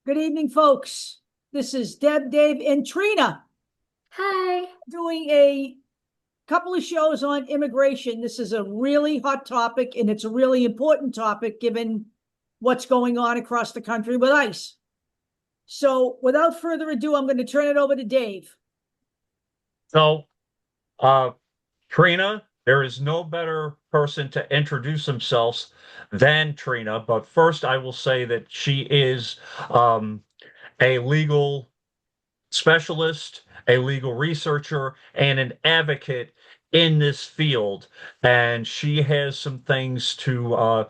Good evening, folks. This is Deb, Dave, and Trina Hi. doing a couple of shows on immigration. This is a really hot topic, and it's a really important topic given what's going on across the country with ICE. So, without further ado, I'm going to turn it over to Dave. So, uh, Trina, there is no better person to introduce themselves than Trina. But first, I will say that she is um, a legal specialist, a legal researcher, and an advocate in this field. And she has some things to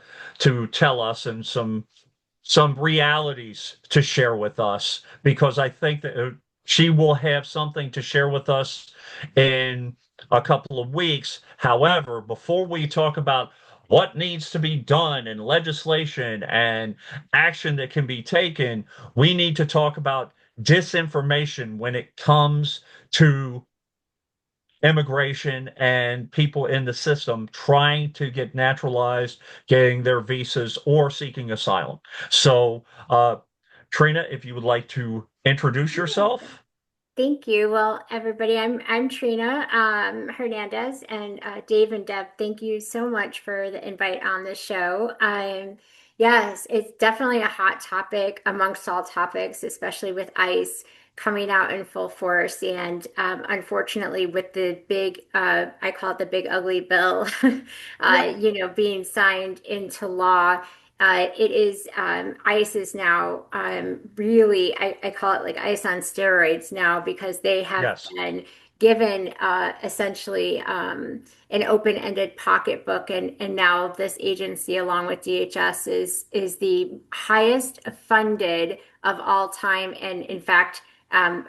tell us and some realities to share with us because I think that she will have something to share with us in a couple of weeks. However, before we talk about what needs to be done and legislation and action that can be taken, we need to talk about disinformation when it comes to immigration and people in the system trying to get naturalized, getting their visas, or seeking asylum. So, Trina, if you would like to introduce yourself. Thank you. Well, everybody, I'm Trina Hernandez, and Dave and Deb. Thank you so much for the invite on the show. Yes, it's definitely a hot topic amongst all topics, especially with ICE coming out in full force, and unfortunately, with the big, I call it the big ugly bill, Yep. being signed into law. It is ICE is now really, I call it like ICE on steroids now because they have Yes. been given essentially an open-ended pocketbook, and now this agency along with DHS is the highest funded of all time, and in fact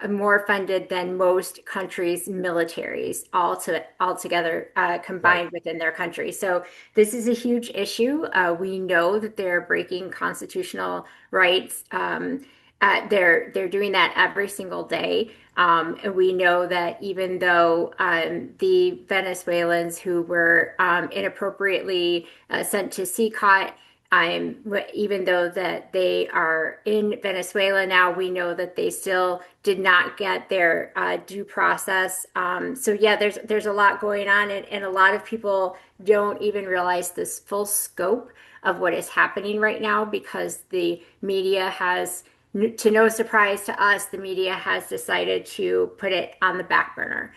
more funded than most countries' militaries all together Right. combined within their country. So this is a huge issue. We know that they're breaking constitutional rights. They're doing that every single day. And we know that even though the Venezuelans who were inappropriately sent to CCOT, even though that they are in Venezuela now, we know that they still did not get their due process. So yeah, there's a lot going on, and a lot of people don't even realize this full scope of what is happening right now because the media has, to no surprise to us, the media has decided to put it on the back burner,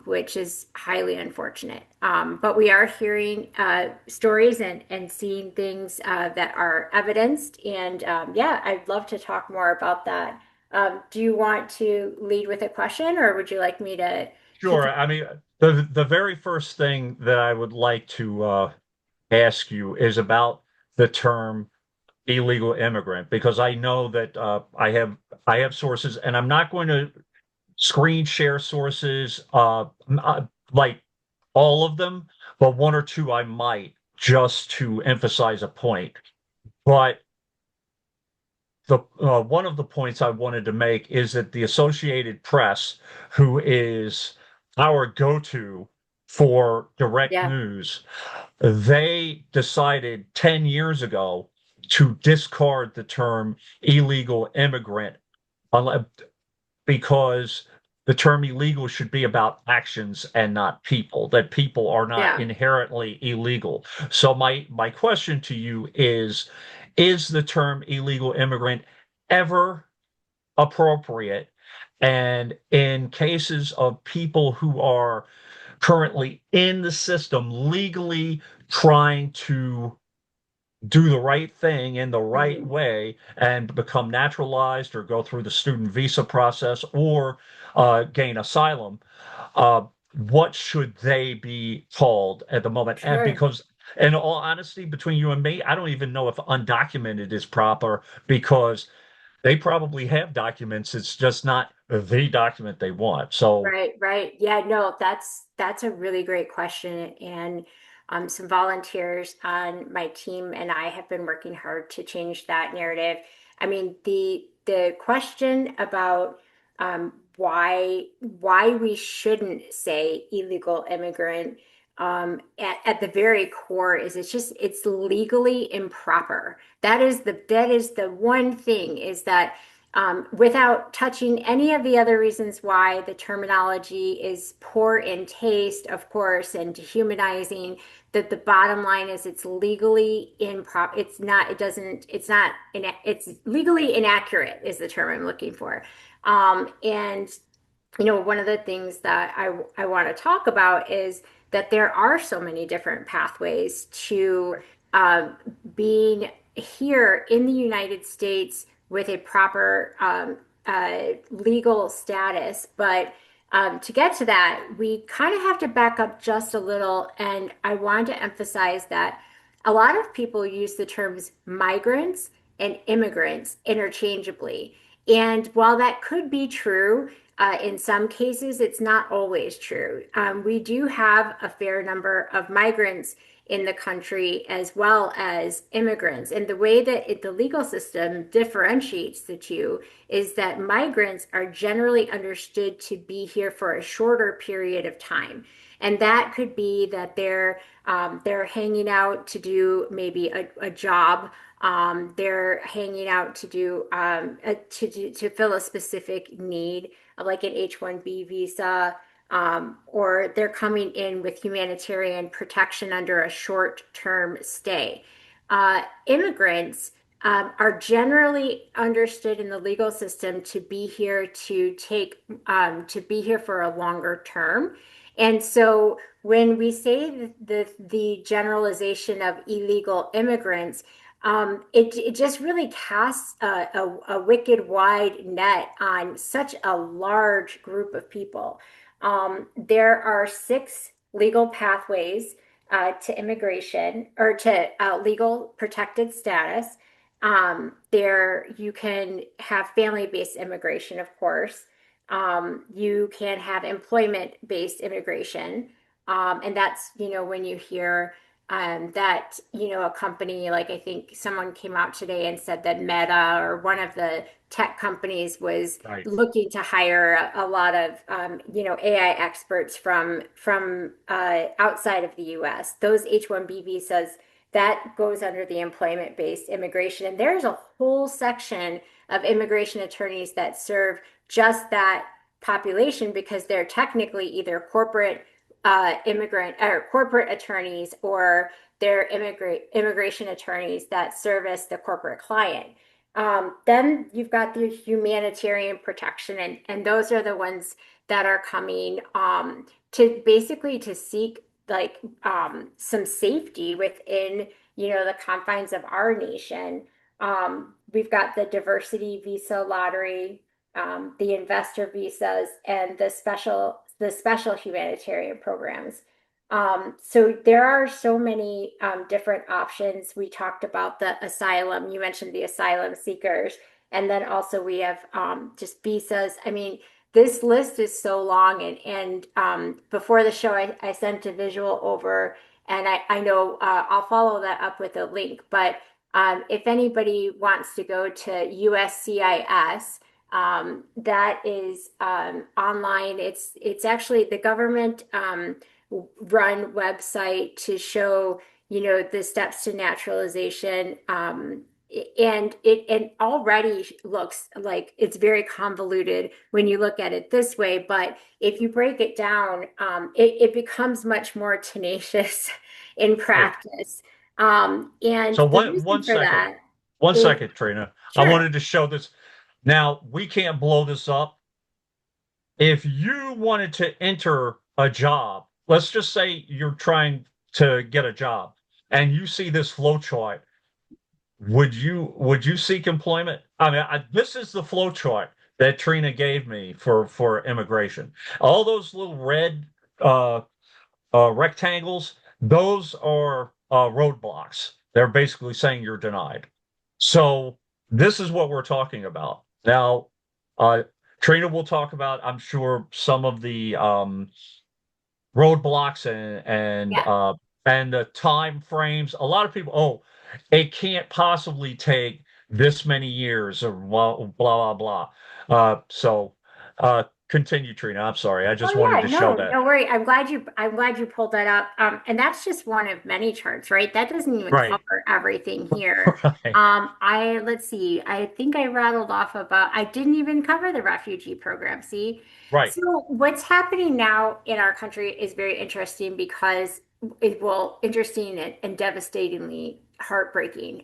which is highly unfortunate. But we are hearing stories and seeing things that are evidenced. And yeah, I'd love to talk more about that. Do you want to lead with a question, or would you like me to Sure. I mean, the very first thing that I would like to ask you is about the term illegal immigrant, because I know that I have sources, and I'm not going to screen share sources, like all of them, but one or two I might, just to emphasize a point. But the one of the points I wanted to make is that the Associated Press, who is our go-to for direct yeah. news, they decided 10 years ago to discard the term illegal immigrant, because the term illegal should be about actions and not people, that people are not Yeah. inherently illegal. So my question to you is the term illegal immigrant ever appropriate? And in cases of people who are currently in the system legally trying to do the right thing in the right Mhm. way and become naturalized or go through the student visa process or gain asylum, what should they be called at the moment? And Sure. because, in all honesty, between you and me, I don't even know if undocumented is proper, because they probably have documents. It's just not the document they want. So, Right, right. Yeah, no, that's a really great question. And some volunteers on my team and I have been working hard to change that narrative. I mean, the question about why we shouldn't say illegal immigrant at the very core is it's legally improper. That is the one thing, is that without touching any of the other reasons why the terminology is poor in taste, of course, and dehumanizing, that the bottom line is it's legally improper. It's legally inaccurate is the term I'm looking for. And one of the things that I want to talk about is that there are so many different pathways to uh, being here in the United States with a proper legal status. But to get to that, we kind of have to back up just a little. And I want to emphasize that a lot of people use the terms migrants and immigrants interchangeably. And while that could be true, in some cases, it's not always true. We do have a fair number of migrants in the country as well as immigrants. And the way that the legal system differentiates the two is that migrants are generally understood to be here for a shorter period of time. And that could be that they're hanging out to do maybe a job. They're hanging out to do to fill a specific need, like an H-1B visa, or they're coming in with humanitarian protection under a short-term stay. Immigrants are generally understood in the legal system to be here to be here for a longer term. And so when we say the generalization of illegal immigrants, it just really casts a wicked wide net on such a large group of people. There are 6 legal pathways to immigration, or to legal protected status. There you can have family-based immigration, of course. You can have employment-based immigration. And that's, when you hear that, a company, like I think someone came out today and said that Meta, or one of the tech companies, was Right. looking to hire a lot of, AI experts from outside of the U.S. Those H-1B visas, that goes under the employment-based immigration. And there's a whole section of immigration attorneys that serve just that population, because they're technically either corporate immigrant or corporate attorneys, or they're immigration attorneys that service the corporate client. Then you've got the humanitarian protection, and those are the ones that are coming to basically to seek like some safety within the confines of our nation. We've got the diversity visa lottery, the investor visas, and the special humanitarian programs. So there are so many different options. We talked about the asylum. You mentioned the asylum seekers, and then also we have just visas. I mean, this list is so long, and before the show, I sent a visual over, and I know I'll follow that up with a link. But if anybody wants to go to USCIS, that is online. It's actually the government run website to show the steps to naturalization. And it already looks like it's very convoluted when you look at it this way, but if you break it down, it becomes much more tenacious in Right. practice. And So the one reason one for second, that one is, second, Trina. I sure. wanted to show this. Now, we can't blow this up. If you wanted to enter a job, let's just say you're trying to get a job and you see this flow chart, would you seek employment? I mean, this is the flow chart that Trina gave me for immigration. All those little red uh, rectangles, those are roadblocks. They're basically saying you're denied. So this is what we're talking about. Now, uh, Trina will talk about, I'm sure, some of the roadblocks Yeah. and the time frames. A lot of people, oh, it can't possibly take this many years or blah blah blah. So continue, Trina. I'm sorry. I just Oh wanted yeah, to show no, that. no worry. I'm glad you pulled that up. And that's just one of many charts, right? That doesn't even Right. cover everything here. Right. Let's see. I think I rattled off about, I didn't even cover the refugee program. See? Right. So what's happening now in our country is very interesting because interesting and devastatingly heartbreaking.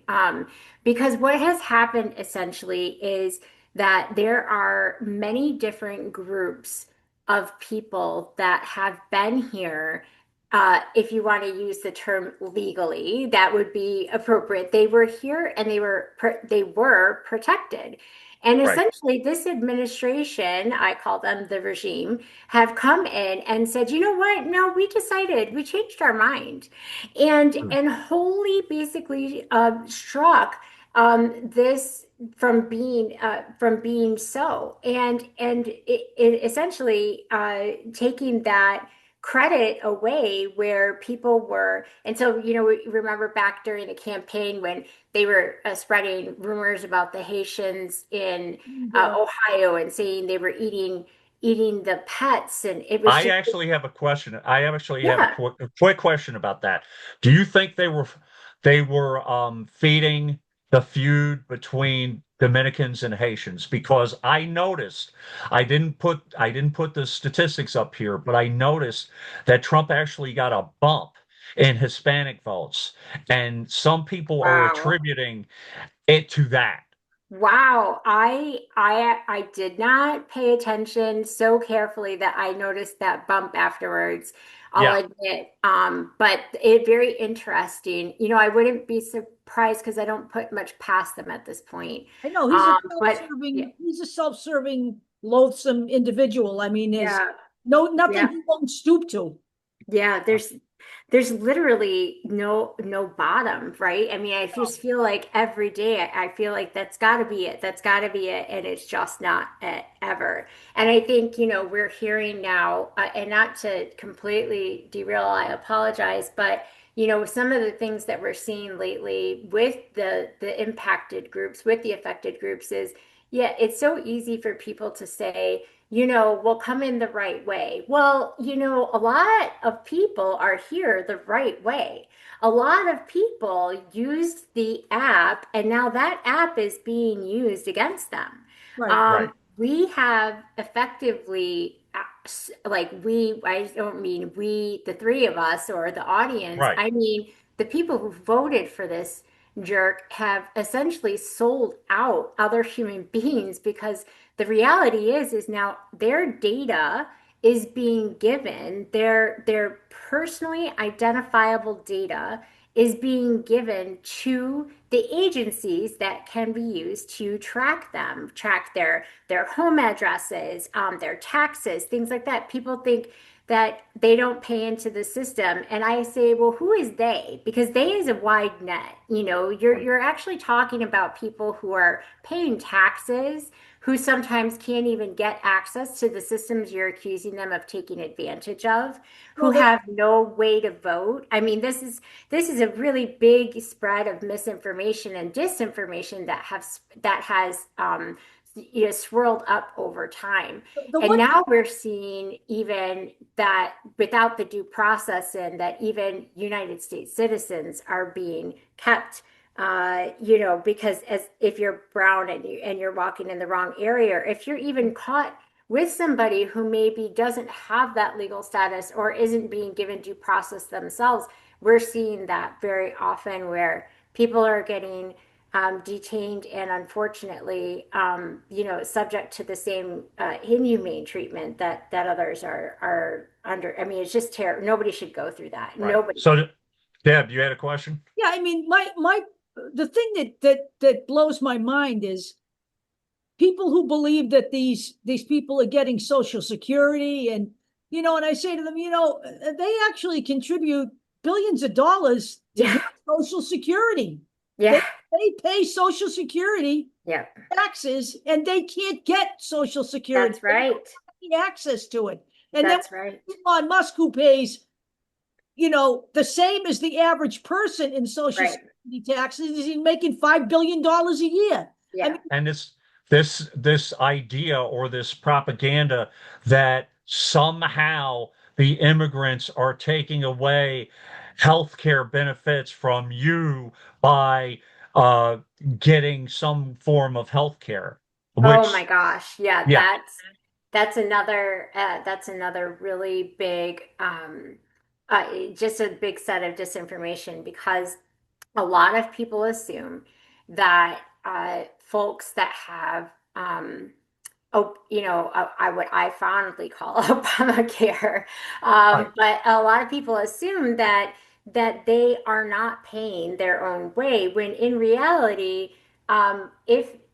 Because what has happened essentially is that there are many different groups of people that have been here. If you want to use the term legally, that would be appropriate. They were here and they were protected. And Right. essentially, this administration, I call them the regime, have come in and said, you know what? No, we changed our mind, and wholly basically struck this from being so, and it essentially taking that credit away where people were. And so, we remember back during the campaign when they were spreading rumors about the Haitians in Yeah. Ohio and saying they were eating the pets, and it was I just, actually have a question. I actually have yeah. a quick question about that. Do you think they were feeding the feud between Dominicans and Haitians? Because I didn't put the statistics up here, but I noticed that Trump actually got a bump in Hispanic votes, and some people are Wow. attributing it to that. Wow, I did not pay attention so carefully that I noticed that bump afterwards. I'll Yeah. admit. But it very interesting. I wouldn't be surprised because I don't put much past them at this point. I know But yeah, he's a self-serving, loathsome individual. I mean, there's yeah, nothing yeah. he won't stoop to. Yeah, there's literally no bottom, right? I mean, I just feel like every day I feel like that's got to be it. That's got to be it, and it's just not it ever. And I think, we're hearing now, and not to completely derail, I apologize, but some of the things that we're seeing lately with the impacted groups, with the affected groups is, yeah, it's so easy for people to say, will come in the right way. Well, a lot of people are here the right way. A lot of people used the app, and now that app is being used against them. Right. Right. We have effectively, I don't mean we, the three of us or the audience, Right. I mean the people who voted for this jerk have essentially sold out other human beings because the reality is now their data is being given, their personally identifiable data is being given to the agencies that can be used to track them, track their home addresses, their taxes, things like that. People think that they don't pay into the system, and I say, well, who is they? Because they is a wide net. You're actually talking about people who are paying taxes, who sometimes can't even get access to the systems you're accusing them of taking advantage of, who Well, the, have no way to vote. I mean, this is a really big spread of misinformation and disinformation that has swirled up over time. the And one, now we're seeing even that without the due process, and that even United States citizens are being kept, because as if you're brown and you're walking in the wrong area, or if you're even caught with somebody who maybe doesn't have that legal status or isn't being given due process themselves, we're seeing that very often where people are getting detained and unfortunately, subject to the same inhumane treatment that others are under. I mean, it's just terrible. Nobody should go through that. Right. Nobody. So, Deb, you had a question? yeah, I mean, the thing that blows my mind is people who believe that these people are getting Social Security, and I say to them, they actually contribute billions of dollars to Yeah. get Social Security. Yeah. They pay Social Security Yeah. taxes, and they can't get Social Security. That's right. They don't have access to it. And then That's right. Elon Musk, who pays, the same as the average person in Social Right. Security taxes, is he making $5 billion a year? I Yeah. mean, And it's this idea or this propaganda that somehow the immigrants are taking away healthcare benefits from you by uh, getting some form of healthcare, Oh my which, gosh. Yeah, yeah, that's another really big just a big set of disinformation because a lot of people assume that folks that have oh, what I fondly call Obamacare. right, But a lot of people assume that they are not paying their own way, when in reality,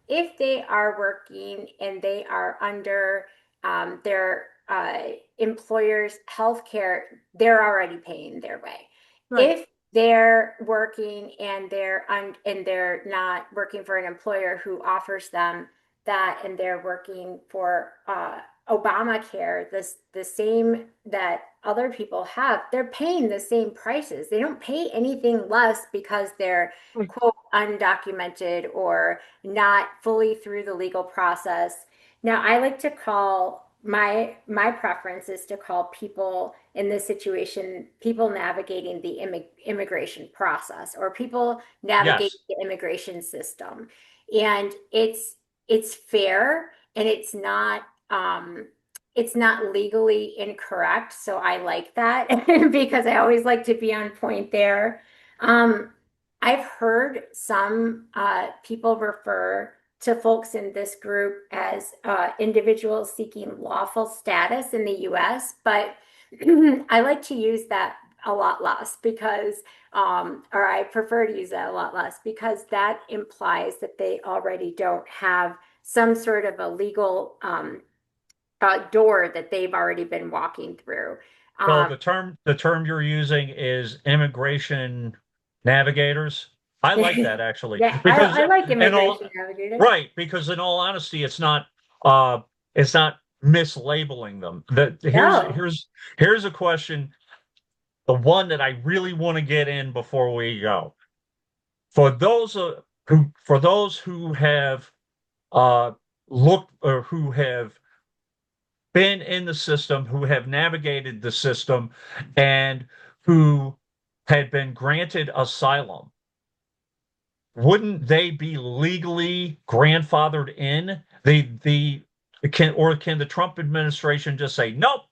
if they are working and they are under their employer's health care, they're already paying their way. Right. If they're working and they're not working for an employer who offers them that, and they're working for Obamacare, the same that other people have, they're paying the same prices. They don't pay anything less because they're quote undocumented or not fully through the legal process. Now, I like to call my preference is to call people in this situation people navigating the immigration process, or people navigating yes. the immigration system. And it's fair, and it's not legally incorrect. So I like that because I always like to be on point there. Um, I've heard some people refer to folks in this group as individuals seeking lawful status in the US, but I like to use that a lot less because or I prefer to use that a lot less because that implies that they already don't have some sort of a legal door that they've already been walking through. So Um, the term you're using is immigration navigators. I like that actually yeah, because I like in all immigration navigator. right, because in all honesty, it's not mislabeling them. That No. here's a question, the one that I really want to get in before we go. For those who have uh looked or who have been in the system, who have navigated the system, and who had been granted asylum, wouldn't they be legally grandfathered in? Can the Trump administration just say, nope,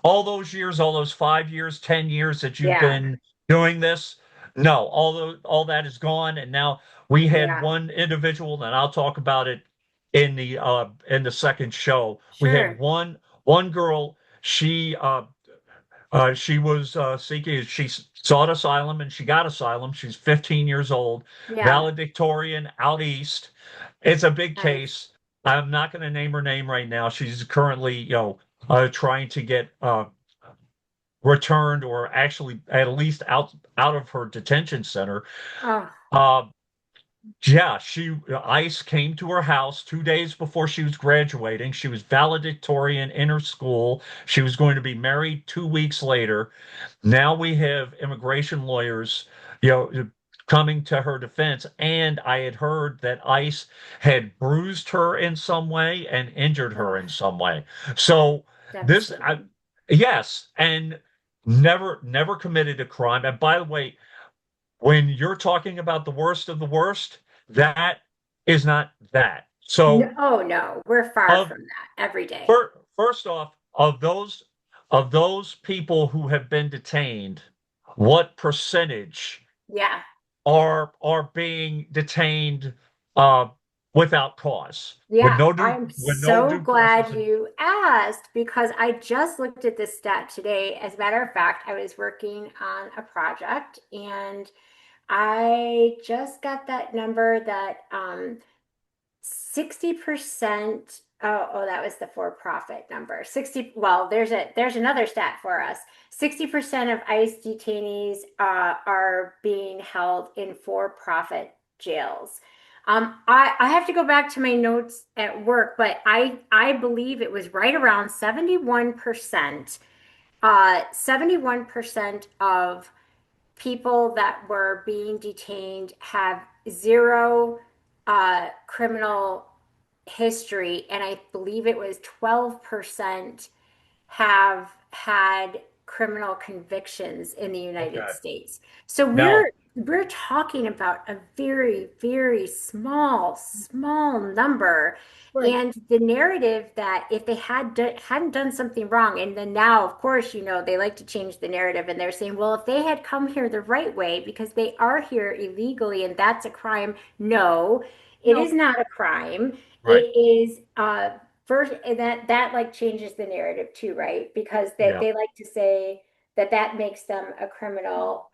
all those 5 years, 10 years that you've Yeah. been doing this, no, all that is gone. And now we had Yeah. one individual, and I'll talk about it in the second show. We had Sure. one girl, she was seeking, she sought asylum and she got asylum. She's 15 years old, Yeah. valedictorian out east. It's a big Nice. case. I'm not going to name her name right now. She's currently, trying to get returned, or actually at least out of her detention center. Oh, Uh, yeah, ICE came to her house 2 days before she was graduating. She was valedictorian in her school. She was going to be married 2 weeks later. Now we have immigration lawyers, coming to her defense. And I had heard that ICE had bruised her in some way and injured her oh, in some way. So this, devastating. yes, and never committed a crime. And by the way, when you're talking about the worst of the worst, that is not that. No, So oh no, we're far of from that every day. first off, of those people who have been detained, what percentage Yeah. are being detained uh, without cause, with Yeah, no due I'm with no so due process? glad you asked because I just looked at this stat today. As a matter of fact, I was working on a project and I just got that number that 60%, that was the for-profit number. 60, well, there's another stat for us. 60% of ICE detainees are being held in for-profit jails. I have to go back to my notes at work, but I believe it was right around 71%. 71% of people that were being detained have zero criminal history, and I believe it was 12% have had criminal convictions in the United Okay. States. So Now, we're talking about a very, very small number. Right. And the narrative that if they hadn't done something wrong, and then now, of course, they like to change the narrative, and they're saying, well, if they had come here the right way, because they are here illegally, and that's a crime. No, it No, is not a crime. right. It is first, and that like changes the narrative too, right? Because that Yeah. they like to say that makes them a criminal,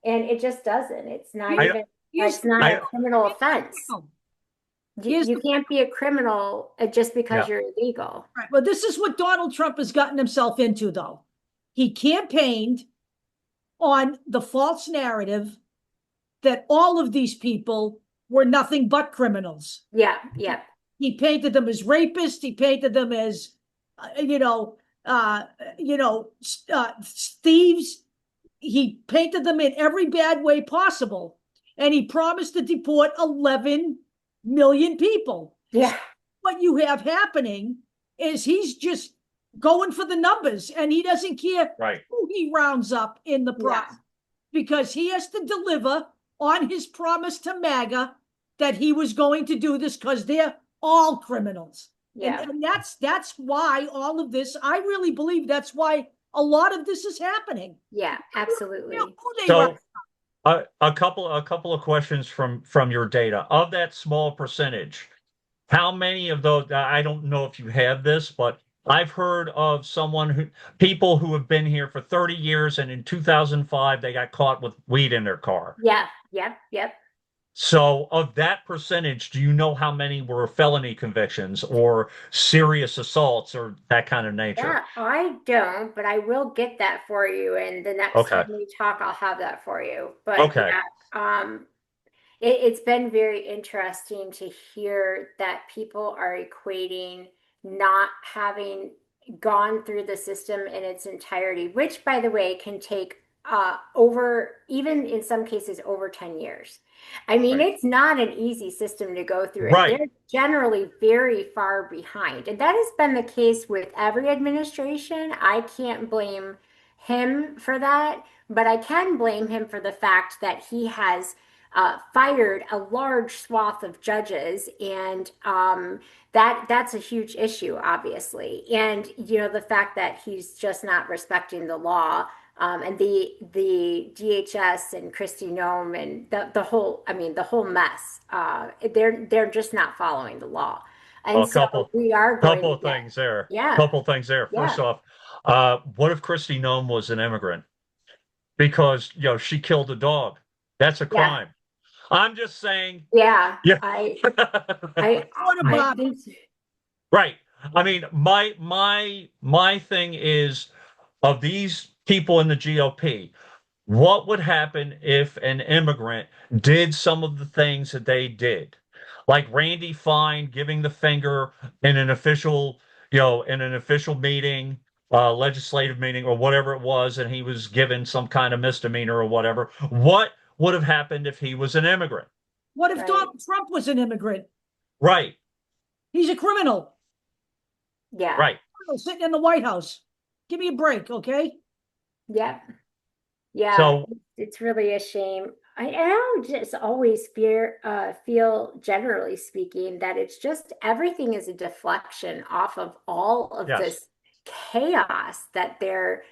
and it just doesn't. It's not here's, I, even. here's It's the not a I, criminal here's the offense. deal. You, Here's you the can't be a criminal just because yeah. you're illegal. right. Well, this is what Donald Trump has gotten himself into, though. He campaigned on the false narrative that all of these people were nothing but criminals. Yeah, yeah, He painted them as rapists. He painted them as, uh, you know, uh, thieves. He painted them in every bad way possible, and he promised to deport 11 million people. So yeah, what you have happening is he's just going for the numbers, and he doesn't care Right. who he rounds up in the yeah, process because he has to deliver on his promise to MAGA that he was going to do this because they're all criminals. yeah, And that's why all of this, I really believe that's why a lot of this is happening. yeah, absolutely. Who they run. So a couple of questions from your data. Of that small percentage, how many of those, I don't know if you have this, but I've heard of people who have been here for 30 years and in 2005 they got caught with weed in their car. Yeah, yep, yep. So of that percentage, do you know how many were felony convictions or serious assaults or that kind of nature? Yeah, I don't, but I will get that for you. And the next Okay. time we talk, I'll have that for you. But Okay. yeah, it's been very interesting to hear that people are equating not having gone through the system in its entirety, which, by the way, can take over, even in some cases, over 10 years. I mean, Right. it's not an easy system to go through, and Right. they're generally very far behind. And that has been the case with every administration. I can't blame him for that, but I can blame him for the fact that he has fired a large swath of judges, and that's a huge issue, obviously. And the fact that he's just not respecting the law, and the DHS and Kristi Noem and the whole, I mean, the whole mess. They're just not following the law, Well, and so we are going couple to of get. things there. Yeah, Couple of things there. First yeah, off, what if Kristi Noem was an immigrant? Because she killed a dog. That's a yeah, crime. I'm just saying, yeah. yeah. I What I about think. Right. I mean, my thing is of these people in the GOP, what would happen if an immigrant did some of the things that they did? Like Randy Fine giving the finger in an official meeting, legislative meeting or whatever it was, and he was given some kind of misdemeanor or whatever. What would have happened if he was an immigrant? what if Right. Donald Trump was an immigrant? Right, He's a criminal. Yeah. right. Sitting in the White House. Give me a break, okay? Yeah. Yeah, So, it's really a shame. I don't just always feel, generally speaking, that it's just everything is a deflection off of all of yes. this chaos that they're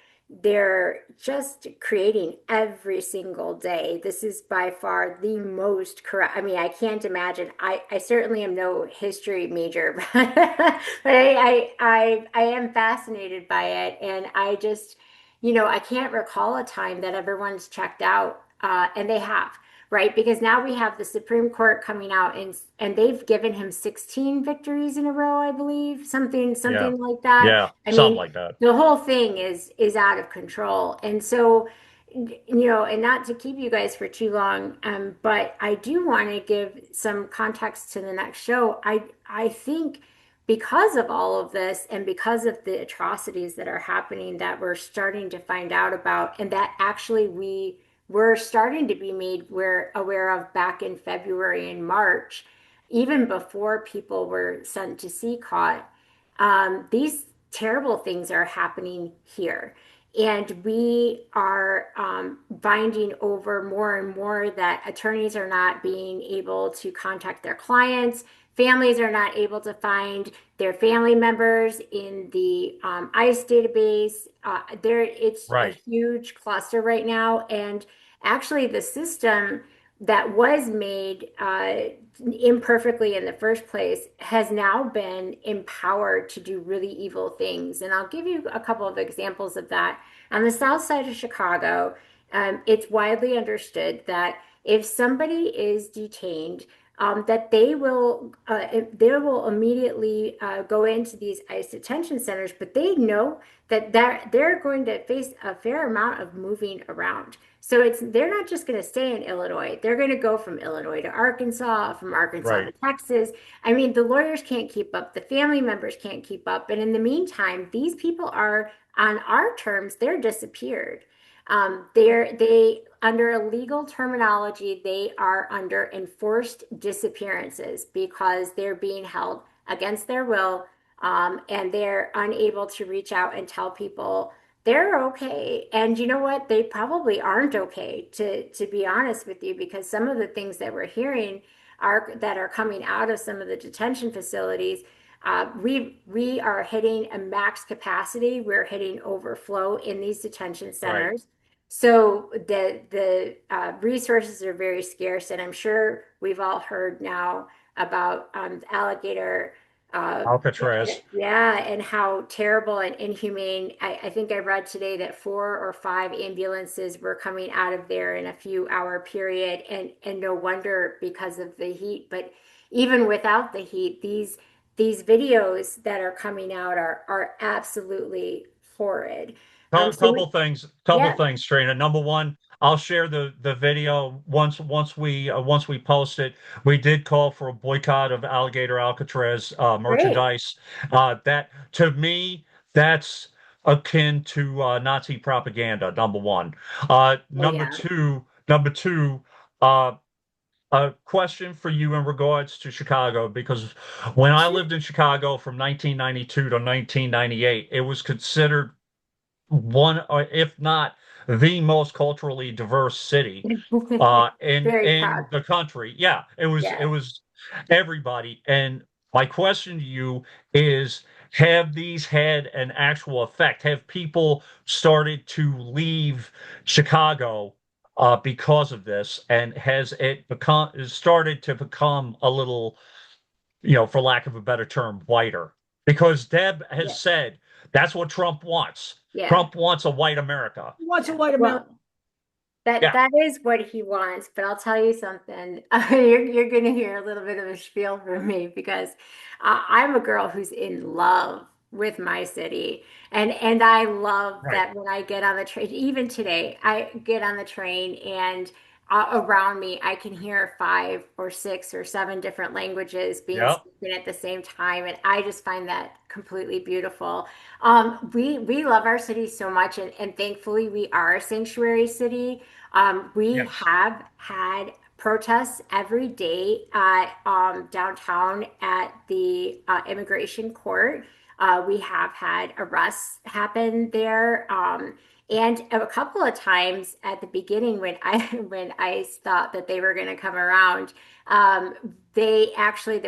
just creating every single day. This is by far the most corrupt. I mean, I can't imagine. I certainly am no history major, but I am fascinated by it, and I just I can't recall a time that everyone's checked out, and they have, right? Because now we have the Supreme Court coming out, and they've given him 16 victories in a row, I believe, Yeah. something like that. Yeah. I Something mean, like that. the whole thing is out of control, and so and not to keep you guys for too long, but I do want to give some context to the next show. I think because of all of this and because of the atrocities that are happening that we're starting to find out about, and that actually we were starting to be made aware of back in February and March, even before people were sent to CCOT, these terrible things are happening here. And we are finding over more and more that attorneys are not being able to contact their clients. Families are not able to find their family members in the ICE database. It's a Right. huge cluster right now. And actually, the system that was made imperfectly in the first place has now been empowered to do really evil things. And I'll give you a couple of examples of that. On the south side of Chicago, it's widely understood that if somebody is detained, that they will immediately go into these ICE detention centers, but they know that they're going to face a fair amount of moving around. So they're not just going to stay in Illinois. They're going to go from Illinois to Arkansas, from Arkansas to Right. Texas. I mean, the lawyers can't keep up, the family members can't keep up. And in the meantime, these people are on our terms, they're disappeared. They under a legal terminology, they are under enforced disappearances because they're being held against their will, and they're unable to reach out and tell people they're okay. And you know what? They probably aren't okay, to be honest with you, because some of the things that we're hearing are coming out of some of the detention facilities. We are hitting a max capacity. We're hitting overflow in these detention Right. centers. So the resources are very scarce, and I'm sure we've all heard now about alligator. Uh, Alcatraz. yeah, and how terrible and inhumane. I think I read today that 4 or 5 ambulances were coming out of there in a few hour period, and no wonder because of the heat. But even without the heat, these videos that are coming out are absolutely horrid. So Couple yeah, things, Trina. Number one, I'll share the video once we post it. We did call for a boycott of Alligator Alcatraz great. merchandise. That to me, that's akin to Nazi propaganda. Number one. Oh yeah, Number two. Uh, a question for you in regards to Chicago, because when I sure. lived in Chicago from 1992 to 1998, it was considered one, if not the most culturally diverse city Very in proud. the country. Yeah, it Yeah. was everybody. And my question to you is, have these had an actual effect? Have people started to leave Chicago because of this? And has it started to become a little, for lack of a better term, whiter? Because Deb has Yeah. said that's what Trump wants. Yeah. Trump wants a white America. He wants a white Well, America. Yeah, that is what he wants, but I'll tell you something. You're going to hear a little bit of a spiel from me because I'm a girl who's in love with my city, and I love right. that when I get on the train. Even today, I get on the train and around me, I can hear 5 or 6 or 7 different languages being Yep. spoken at the same time, and I just find that completely beautiful. We love our city so much, and thankfully we are a sanctuary city. We Yes. have had protests every day downtown at the immigration court. We have had arrests happen there. And a couple of times at the beginning when I when I thought that they were going to come around, um, the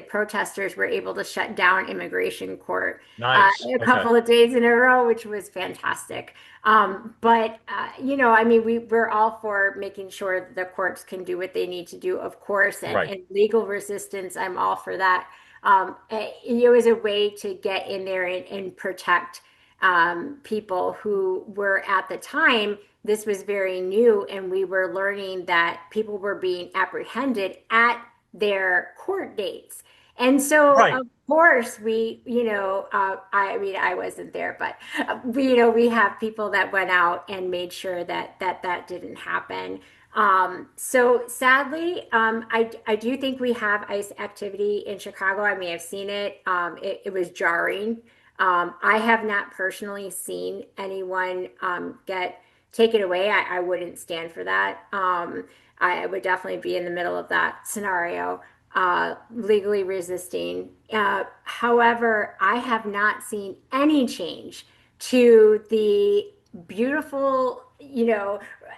protesters were able to shut down immigration court Nice. a Okay. couple of days in a row, which was fantastic. But I mean, we're all for making sure that the courts can do what they need to do, of course, Right. and legal resistance. I'm all for that. It was a way to get in there and protect people who were at the time. This was very new, and we were learning that people were being apprehended at their court dates. And so, Right. of course, I mean, I wasn't there, but we have people that went out and made sure that didn't happen. So sadly, I do think we have ICE activity in Chicago. I mean, I've seen it. It was jarring. I have not personally seen anyone get taken away. I wouldn't stand for that. I would definitely be in the middle of that scenario. legally resisting. However, I have not seen any change to the beautiful,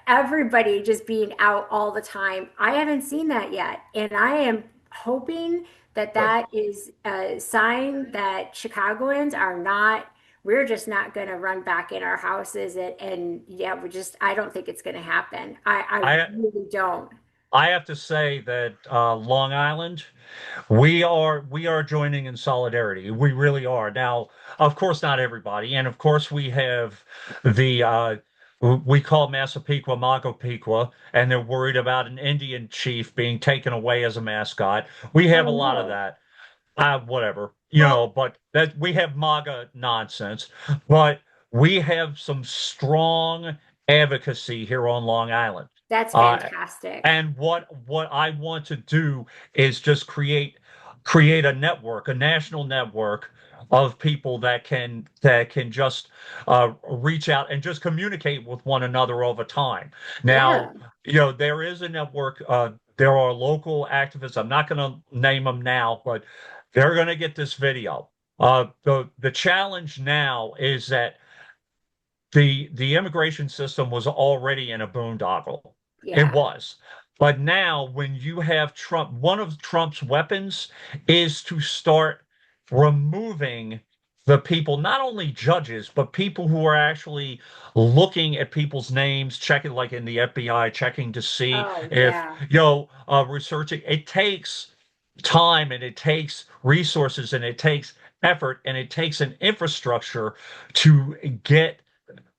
everybody just being out all the time. I haven't seen that yet. And I am hoping that But that is a sign that Chicagoans are not, we're just not going to run back in our houses and yeah, I don't think it's going to happen. I I really don't. I have to say that Long Island, we are joining in solidarity. We really are. Now, of course, not everybody, and of course, we have the we call Massapequa Magapequa, and they're worried about an Indian chief being taken away as a mascot. We have a Oh lot of no. that. Whatever, Well, but that we have MAGA nonsense, but we have some strong advocacy here on Long Island. That's Uh, fantastic. and what I want to do is just create a network, a national network of people that can just reach out and just communicate with one another over time. Now, Yeah. there is a network. There are local activists. I'm not going to name them now, but they're going to get this video. The challenge now is that the immigration system was already in a boondoggle. It Yeah. was. But now, when you have Trump, one of Trump's weapons is to start removing the people, not only judges, but people who are actually looking at people's names, checking, like in the FBI, checking to see Oh, if, yeah. researching. It takes time and it takes resources and it takes effort and it takes an infrastructure to get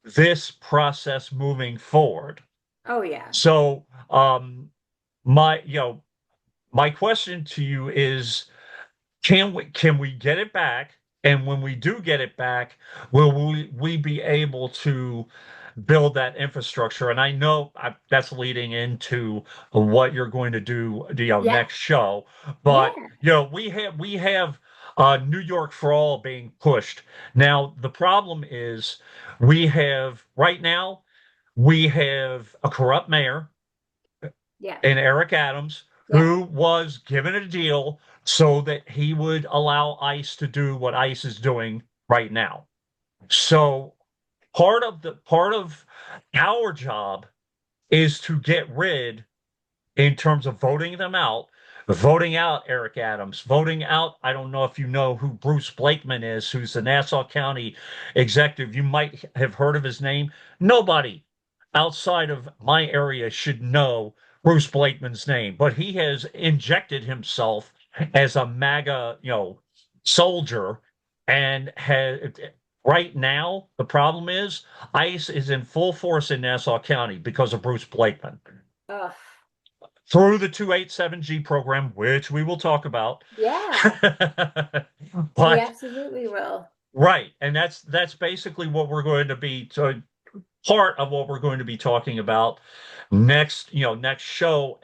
this process moving forward. Oh, yeah. So, my, my question to you is, can we get it back? And when we do get it back, will we be able to build that infrastructure? And I know that's leading into what you're going to do, Yeah. next show. But Yeah. we have New York for All being pushed. Now the problem is we have right now we have a corrupt mayor Yeah. in Eric Adams Yeah. who was given a deal so that he would allow ICE to do what ICE is doing right now. So part of our job is to get rid, in terms of voting them out, voting out Eric Adams, voting out, I don't know if you know who Bruce Blakeman is, who's the Nassau County executive. You might have heard of his name. Nobody outside of my area should know Bruce Blakeman's name, but he has injected himself as a MAGA, soldier, and has right now the problem is ICE is in full force in Nassau County because of Bruce Blakeman Oh, through the 287G program, which we will talk about. yeah. We But absolutely will. right, and that's basically what we're going to be part of what we're going to be talking about next show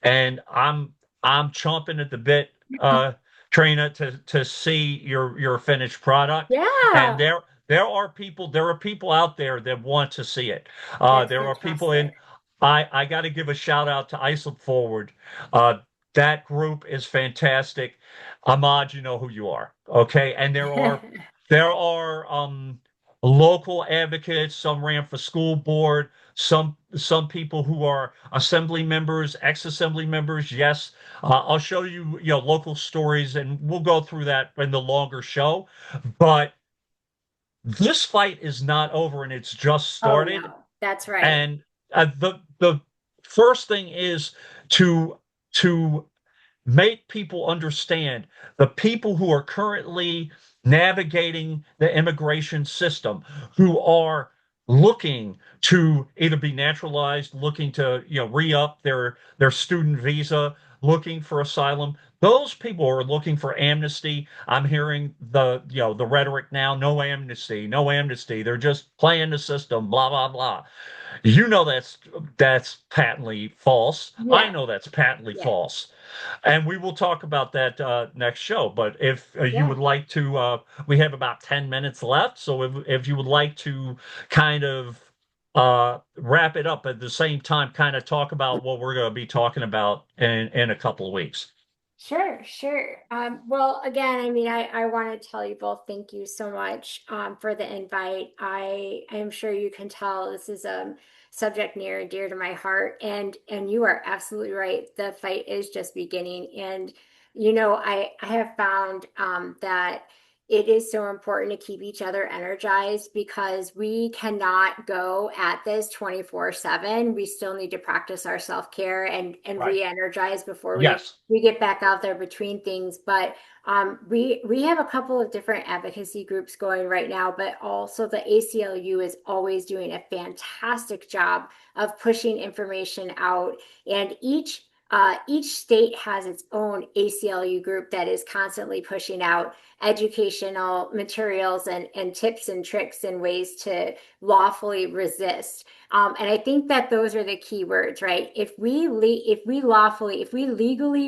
and I'm chomping at the bit, Trina, to see your finished product. And Yeah. there are people out there that want to see it. That's There are people in fantastic. I got to give a shout out to Iceland Forward. That group is fantastic. Ahmad, you know who you are. Okay. And there are local advocates. Some ran for school board. Some people who are assembly members, ex-assembly members. Yes, I'll show you, local stories, and we'll go through that in the longer show. But this fight is not over, and it's just Oh, started. no. That's right. And the first thing is to to make people understand, the people who are currently navigating the immigration system, who are looking to either be naturalized, looking to re-up their student visa, looking for asylum. Those people are looking for amnesty. I'm hearing the rhetoric now, no amnesty, no amnesty. They're just playing the system, blah blah blah. That's patently false. I Yeah. know that's patently Yeah. false. And we will talk about that next show. But if you Yeah. would like to, we have about 10 minutes left. So if you would like to kind of wrap it up at the same time, kind of talk about what we're going to be talking about in a couple of weeks. Sure, sure. Well, again, I mean, I want to tell you both thank you so much for the invite. I am sure you can tell this is a subject near and dear to my heart, and you are absolutely right. The fight is just beginning, and I have found that it is so important to keep each other energized because we cannot go at this 24/7. We still need to practice our self-care and Right. re-energize before Yes. we get back out there between things. But we have a couple of different advocacy groups going right now, but also the ACLU is always doing a fantastic job of pushing information out, and each state has its own ACLU group that is constantly pushing out educational materials and tips and tricks and ways to lawfully resist. And I think that those are the key words, right? If we legally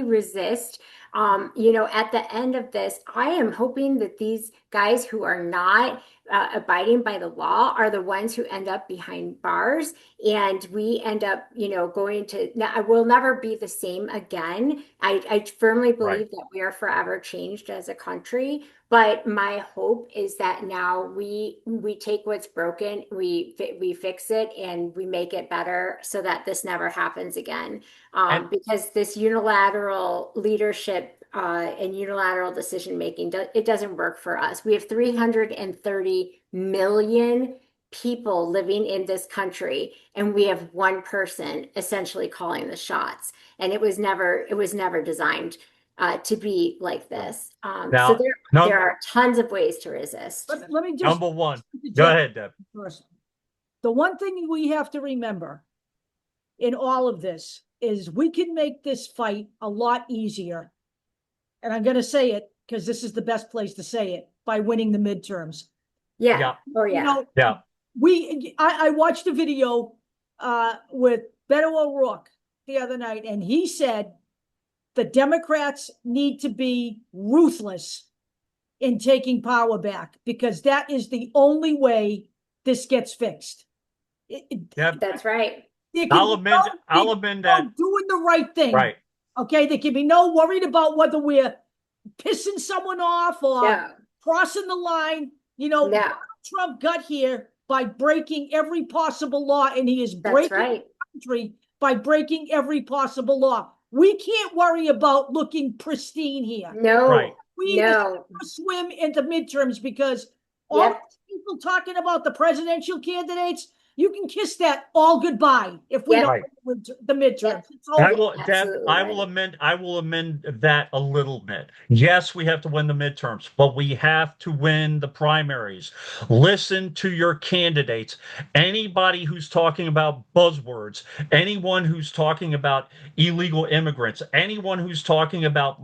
resist, at the end of this, I am hoping that these guys who are not abiding by the law are the ones who end up behind bars, and we end up, going to. Now, I will never be the same again. I firmly Right. believe that we are forever changed as a country. But my hope is that now we take what's broken, we fix it, and we make it better so that this never happens again. And Because this unilateral leadership and unilateral decision making, it doesn't work for us. We have 330 million people living in this country, and we have one person essentially calling the shots. And it was never designed to be like this. So now, there num are tons of ways to resist. Let me just number one. Go interject ahead, Deb. first. The one thing we have to remember in all of this is we can make this fight a lot easier. And I'm going to say it because this is the best place to say it, by winning the midterms. Yeah. Yeah. Oh, You yeah. know, Yeah. I watched a video with Beto O'Rourke the other night, and he said the Democrats need to be ruthless in taking power back because that is the only way this gets fixed. Deb, That's right. There can I'll be amend. no- I'll amend that. doing the right thing. Right. Okay, there can be no worried about whether we're pissing someone off or No. crossing the line. Donald No. Trump got here by breaking every possible law, and he is That's breaking right. the country by breaking every possible law. We can't worry about looking pristine here. No. Right. We need to No. swim into midterms because all Yep. these people talking about the presidential candidates, you can kiss that all goodbye if we Yep. don't Right. win the midterms. Yep. It's over. I will, Deb, Absolutely I right. will amend. I will amend that a little bit. Yes, we have to win the midterms, but we have to win the primaries. Listen to your candidates. Anybody who's talking about buzzwords, anyone who's talking about illegal immigrants, anyone who's talking about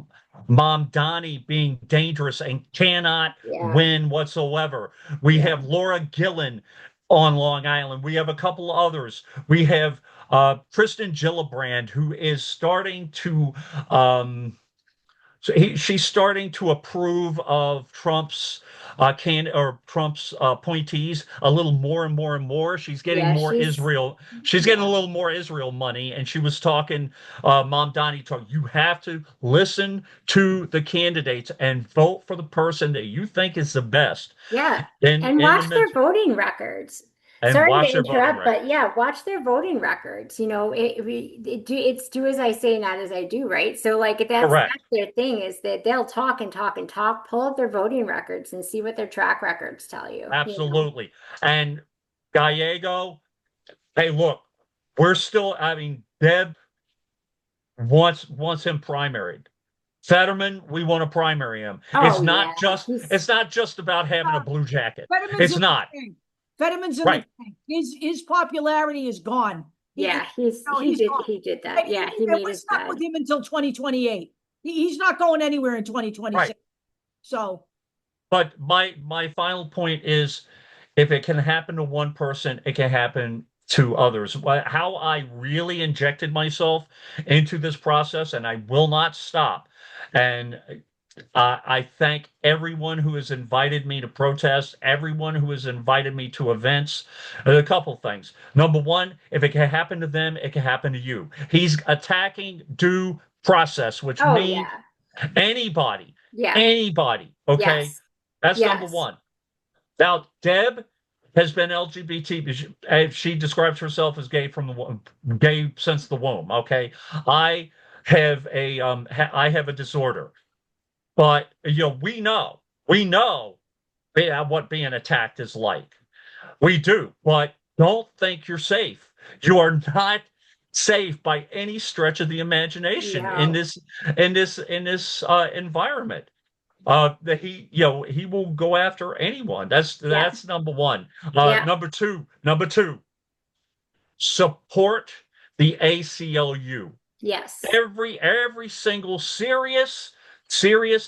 Mom Donnie being dangerous and cannot Yeah. win whatsoever. We Yeah. have Laura Gillen on Long Island. We have a couple others. We have Kristen Gillibrand, who is starting to she's starting to approve of Trump's appointees a little more and more and more. She's getting Yeah. more Israel. She's getting a Yeah. little more Israel money, and she was talking. Mom Donnie talk. You have to listen to the candidates and vote for the person that you think is the best Yeah. in And the watch their midterm, voting records. and Sorry watch to their voting interrupt, but records. yeah, watch their voting records. It's do as I say, not as I do, right? So like that's Correct. their thing is that they'll talk and talk and talk, pull up their voting records and see what their track records tell you. Absolutely. And Gallego, hey, look, we're still, I mean, Deb wants him primaried. Fetterman, we want to primary him. Oh yeah. It's not just about having a blue jacket. Fetterman's It's in not. the tank. Fetterman's in Right. the tank. His popularity is gone. Yeah, he's gone. he did that. And Yeah, he and made we're his stuck bed. with him until 2028. He's not going anywhere in 2026. Right. So But my final point is if it can happen to one person, it can happen to others. How I really injected myself into this process, and I will not stop. And I thank everyone who has invited me to protest, everyone who has invited me to events. A couple things. Number one, if it can happen to them, it can happen to you. He's attacking due process, which Oh means yeah. Anybody, Yeah. anybody. Okay. Yes. That's number Yes. one. Now, Deb has been LGBT. She describes herself as gay from the gay since the womb. Okay. I I have a disorder, but we know what being attacked is like. We do, but don't think you're safe. You are not safe by any stretch of the imagination in No. this environment. That he will go after anyone. Yeah. That's number one. Yeah. Number two, support the ACLU. Yes. Every single serious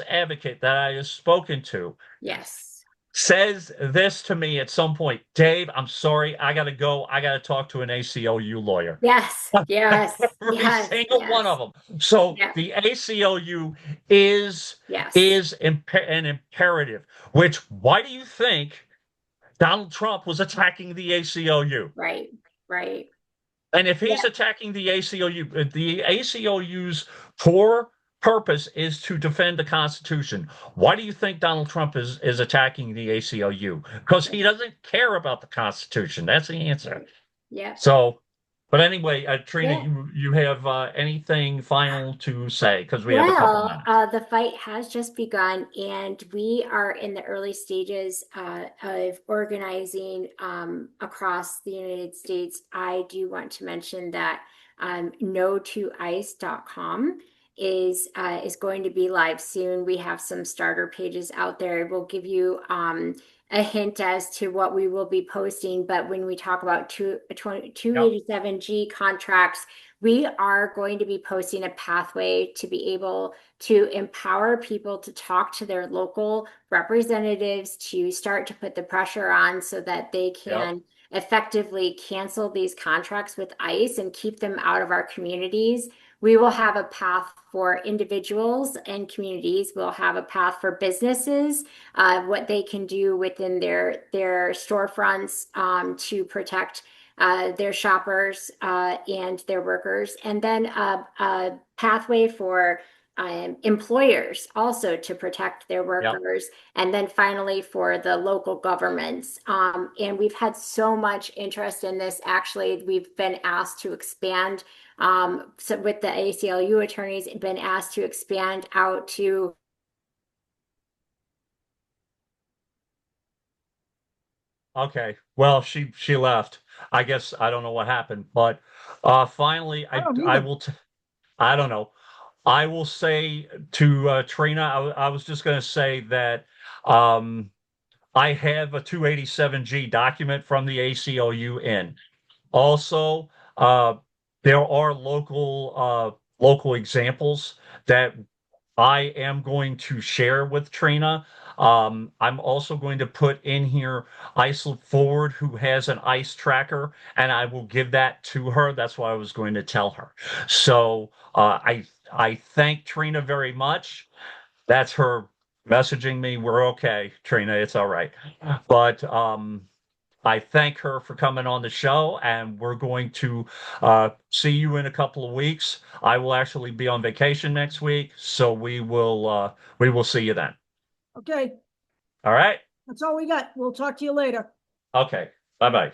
advocate that I have spoken to Yes. says this to me at some point. Dave, I'm sorry, I gotta go. I gotta talk to an ACLU lawyer. Yes. Yes. Every Yes. single one of Yes. them. So Yeah. the ACLU is Yes. is an imperative. Which why do you think Donald Trump was attacking the ACLU? Right. Right. And if Yeah. he's attacking the ACLU's core purpose is to defend the Constitution. Why do you think Donald Trump is attacking the ACLU? Because he doesn't care about the Constitution. That's the answer. Yeah. So, but anyway, Trina, Yeah. you have anything final to say? Because we have a couple Well, minutes. the fight has just begun, and we are in the early stages of organizing across the United States. I do want to mention that no2ice.com is going to be live soon. We have some starter pages out there. We'll give you a hint as to what we will be posting. But when we talk about 287G contracts, we are going to be posting a pathway to be able to empower people to talk to their local representatives to start to put the pressure on so that they can effectively cancel these contracts with ICE and keep them out of our communities. We will have a path for individuals and communities. We'll have a path for businesses, what they can do within their storefronts to protect their shoppers and their workers, and then a pathway for employers also to protect their Yep. workers, and then finally for the local governments. And we've had so much interest in this. Actually, we've been asked to expand. So with the ACLU attorneys, been asked to expand out to. Okay. Well, she left. I guess I don't know what happened, but finally, I don't I either. will. I don't know. I will say to Trina, I was just going to say that um, I have a 287G document from the ACLU in. Also, there are local examples that I am going to share with Trina. I'm also going to put in here Ice Look Forward, who has an ice tracker, and I will give that to her. That's what I was going to tell her. So I thank Trina very much. That's her messaging me. We're okay, Trina. It's all right. But I thank her for coming on the show, and we're going to see you in a couple of weeks. I will actually be on vacation next week, so we will see you then. Okay, All right. that's all we got. We'll talk to you later. Okay. Bye bye.